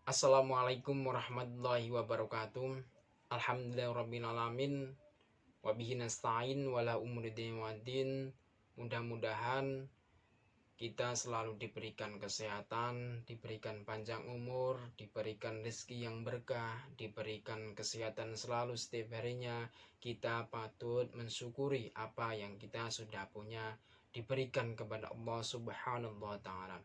Assalamualaikum warahmatullahi wabarakatuh. Alhamdulillahirrabbilalamin. Wabihi nasta'in wala umuri dini waddin. Mudah-mudahan kita selalu diberikan kesehatan, diberikan panjang umur, diberikan rezeki yang berkah, diberikan kesehatan selalu setiap harinya. Kita patut mensyukuri apa yang kita sudah punya, diberikan kepada Allah Subhanahu wa Ta'ala.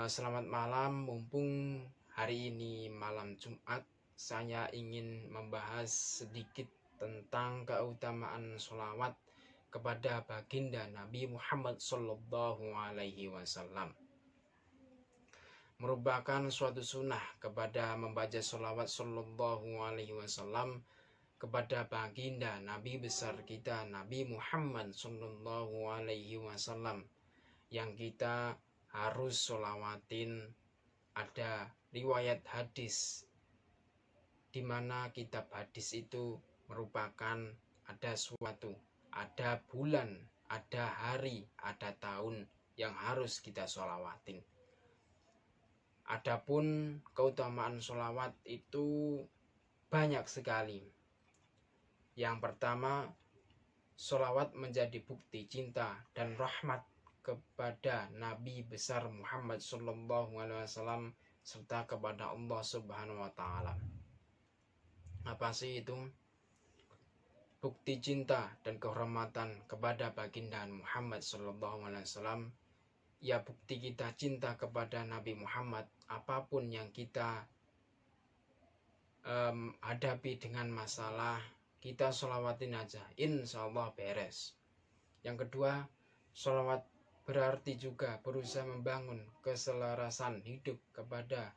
Selamat malam, mumpung hari ini malam Jumat, saya ingin membahas sedikit tentang keutamaan sholawat kepada baginda Nabi Muhammad Sallallahu Alaihi Wasallam. Merupakan suatu sunnah kepada membaca sholawat Sallallahu Alaihi Wasallam kepada baginda Nabi besar kita Nabi Muhammad Sallallahu Alaihi Wasallam yang kita harus sholawatin. Ada riwayat hadis di mana kitab hadis itu merupakan ada bulan, ada hari, ada tahun yang harus kita sholawatin. Adapun keutamaan sholawat itu banyak sekali. Yang pertama, sholawat menjadi bukti cinta dan rahmat kepada Nabi besar Muhammad Sallallahu Alaihi Wasallam serta kepada Allah Subhanahu Wa Taala. Apa sih itu? Bukti cinta dan kehormatan kepada baginda Muhammad Sallallahu Alaihi Wasallam. Ya, bukti kita cinta kepada Nabi Muhammad. Apapun yang kita hadapi dengan masalah, kita sholawatin aja, insya Allah beres. Yang kedua, sholawat berarti juga berusaha membangun keselarasan hidup kepada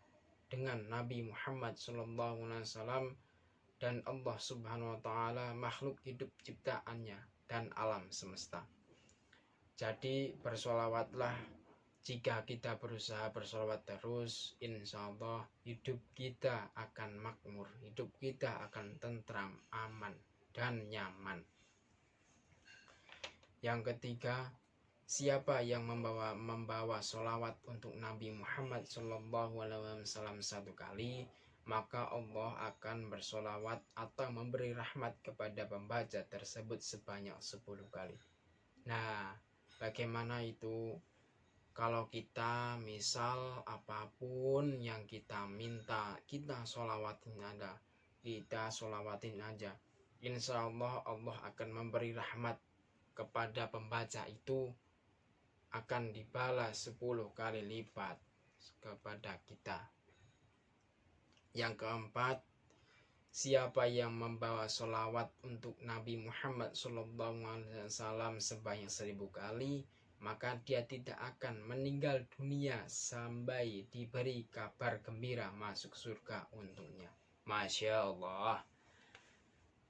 dengan Nabi Muhammad SAW dan Allah Subhanahu Wa Taala, makhluk hidup ciptaannya dan alam semesta. Jadi bersolawatlah. Jika kita berusaha bersolawat terus, insya Allah hidup kita akan makmur, hidup kita akan tentram, aman dan nyaman. Yang ketiga, siapa yang membawa sholawat untuk Nabi Muhammad SAW satu kali, maka Allah akan bersolawat atau memberi rahmat kepada pembaca tersebut sebanyak 10 kali. Nah, bagaimana itu? Kalau kita misal apapun yang kita minta, kita sholawatin aja. Insya Allah Allah akan memberi rahmat kepada pembaca itu, akan dibalas 10 kali lipat kepada kita. Yang keempat, siapa yang membawa sholawat untuk Nabi Muhammad SAW sebanyak 1000 kali, maka dia tidak akan meninggal dunia sampai diberi kabar gembira masuk surga untuknya. Masya Allah.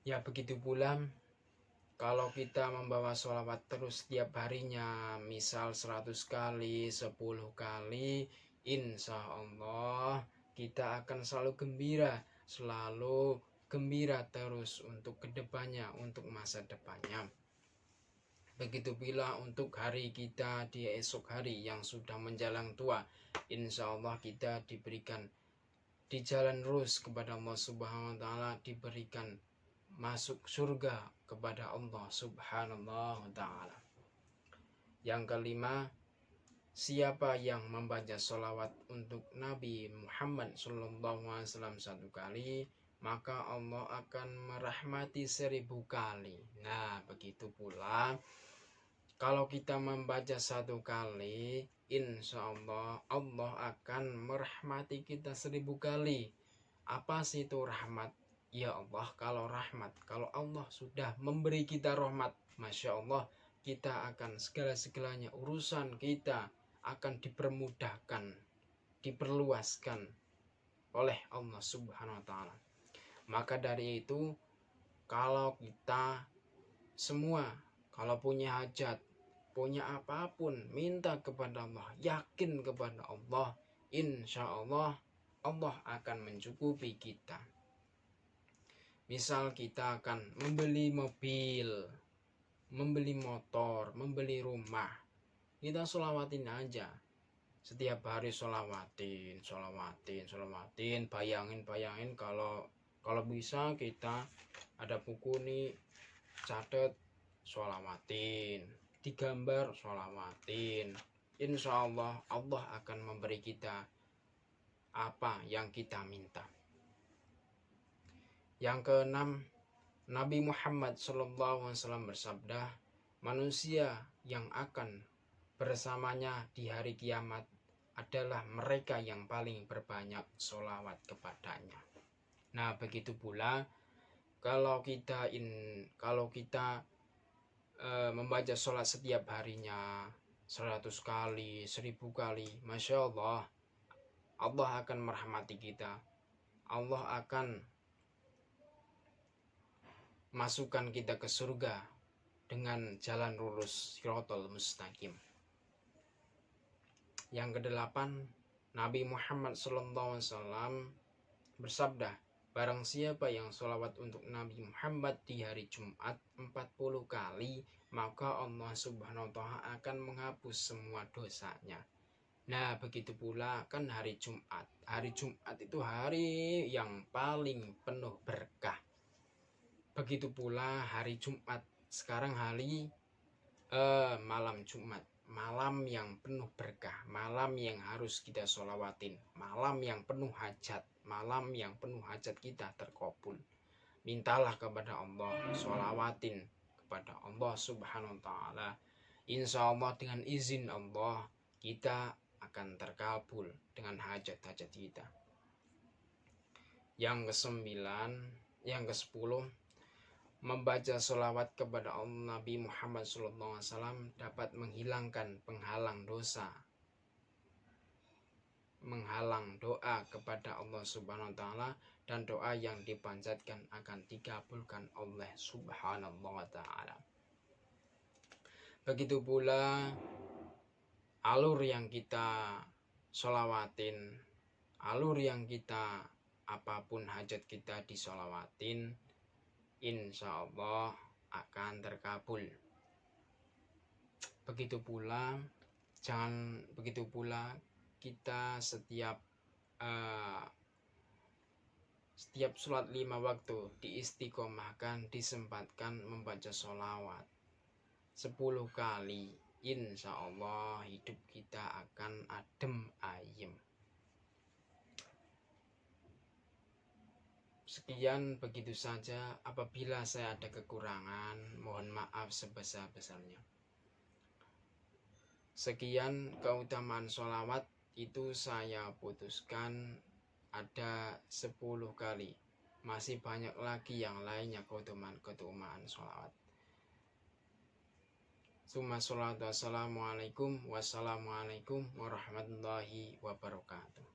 Ya, begitu pula kalau kita membawa sholawat terus setiap harinya, misal 100 kali, 10 kali, insya Allah kita akan selalu gembira terus untuk kedepannya, untuk masa depannya. Begitu pula untuk hari kita di esok hari yang sudah menjelang tua, insya Allah kita diberikan di jalan lurus kepada Allah Subhanahu Wa Taala, diberikan masuk surga kepada Allah Subhanahu Wa Taala. Yang kelima, siapa yang membaca sholawat untuk Nabi Muhammad SAW satu kali, maka Allah akan merahmati 1000 kali. Nah, begitu pula kalau kita membaca 1 kali, insya Allah Allah akan merahmati kita 1000 kali. Apa sih itu rahmat? Ya Allah, kalau rahmat, kalau Allah sudah memberi kita rahmat, Masya Allah, kita akan segala-segalanya, urusan kita akan dipermudahkan, diperluaskan oleh Allah Subhanahu Wa Taala. Maka dari itu, kalau kita semua, kalau punya hajat, punya apapun, minta kepada Allah, yakin kepada Allah, insya Allah Allah akan mencukupi kita. Misal kita akan membeli mobil, membeli motor, membeli rumah, kita sholawatin aja. Setiap hari sholawatin. Bayangin kalau bisa kita ada buku nih, catat sholawatin, digambar sholawatin. Insya Allah Allah akan memberi kita apa yang kita minta. Yang keenam, Nabi Muhammad SAW bersabda, manusia yang akan bersamanya di hari kiamat adalah mereka yang paling berbanyak sholawat kepadanya. Nah, begitu pula kalau kita membaca sholat setiap harinya 100 kali, 1000 kali, Masya Allah, Allah akan merahmati kita. Allah akan masukkan kita ke surga dengan jalan lurus, Shiratal Mustaqim. Yang kedelapan, Nabi Muhammad SAW bersabda, barang siapa yang sholawat untuk Nabi Muhammad di hari Jumat 40 kali, maka Allah Subhanahu wa Ta'ala akan menghapus semua dosanya. Nah, begitu pula kan hari Jumat. Hari Jumat itu hari yang paling penuh berkah. Begitu pula hari Jumat. Sekarang malam Jumat, malam yang penuh berkah, malam yang harus kita sholawatin, malam yang penuh hajat, malam yang penuh hajat kita terkabul. Mintalah kepada Allah, sholawatin kepada Allah Subhanahu wa Ta'ala. Insya Allah dengan izin Allah kita akan terkabul dengan hajat-hajat kita. Yang ke-10, membaca sholawat kepada Allah Nabi Muhammad SAW dapat menghilangkan penghalang dosa, menghalang doa kepada Allah Subhanahu wa Ta'ala, dan doa yang dipanjatkan akan dikabulkan oleh Subhanahu wa Ta'ala. Begitu pula alur yang kita sholawatin, alur yang kita apapun hajat kita disolawatin, insya Allah akan terkabul. Begitu pula kita setiap sholat 5 waktu diistiqomahkan, disempatkan membaca sholawat 10 kali, insya Allah hidup kita akan adem ayem. Sekian, begitu saja. Apabila saya ada kekurangan, mohon maaf sebesar-besarnya. Sekian keutamaan sholawat itu saya putuskan ada 10 kali. Masih banyak lagi yang lainnya keutamaan sholawat. Summa sholatu wassalamualaikum warahmatullahi wabarakatuh.